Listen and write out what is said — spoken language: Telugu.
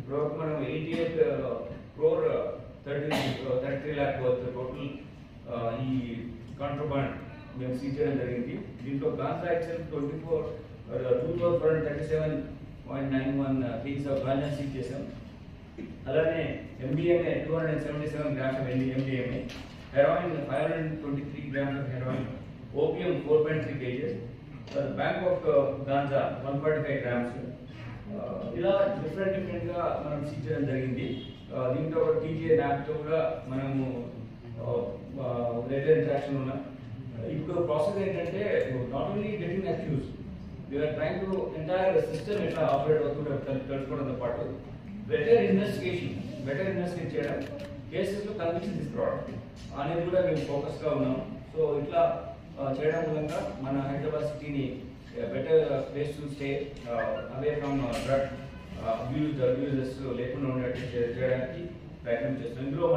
ఇప్పటివరకు మనం 88 crore 33 lakh వర్త్ టోటల్ ఈ కాంట్రాబాండ్ మేము సీజ్ చేయడం జరిగింది. దీంట్లో గాంజా ఎక్సెల్ 2437.91 kgs ఆఫ్ గాంజా సీజ్ చేసాం. అలానే MDMA 277 grams of MDMA, heroin 523 grams of heroin, opium 4.3 kgs, bank of ganja 145 grams. ఇలా డిఫరెంట్ గా మనం సీజ్ చేయడం జరిగింది. దీంట్లో TGA ల్యాబ్తో కూడా మనము రెగ్యులర్ ఇంటరాక్షన్ ఉన్నాం. ఇప్పుడు ప్రాసెస్ ఏంటంటే not only getting accuse, we're trying to entire system ఎట్లా ఆపరేట్ అవుతుందో తెలుసుకోవడంతో పాటు బెటర్ ఇన్వెస్టిగేట్ చేయడం, కేసెస్లో కన్విక్షన్ తీసుకురావడం అనేది కూడా మేము ఫోకస్గా ఉన్నాం. సో ఇట్లా చేయడం మూలంగా మన హైదరాబాద్ సిటీని better place to stay, away from drug abuses లేకుండా ఉండేట్టు చేయడానికి ప్రయత్నం చేస్తున్నాం. ఇందులో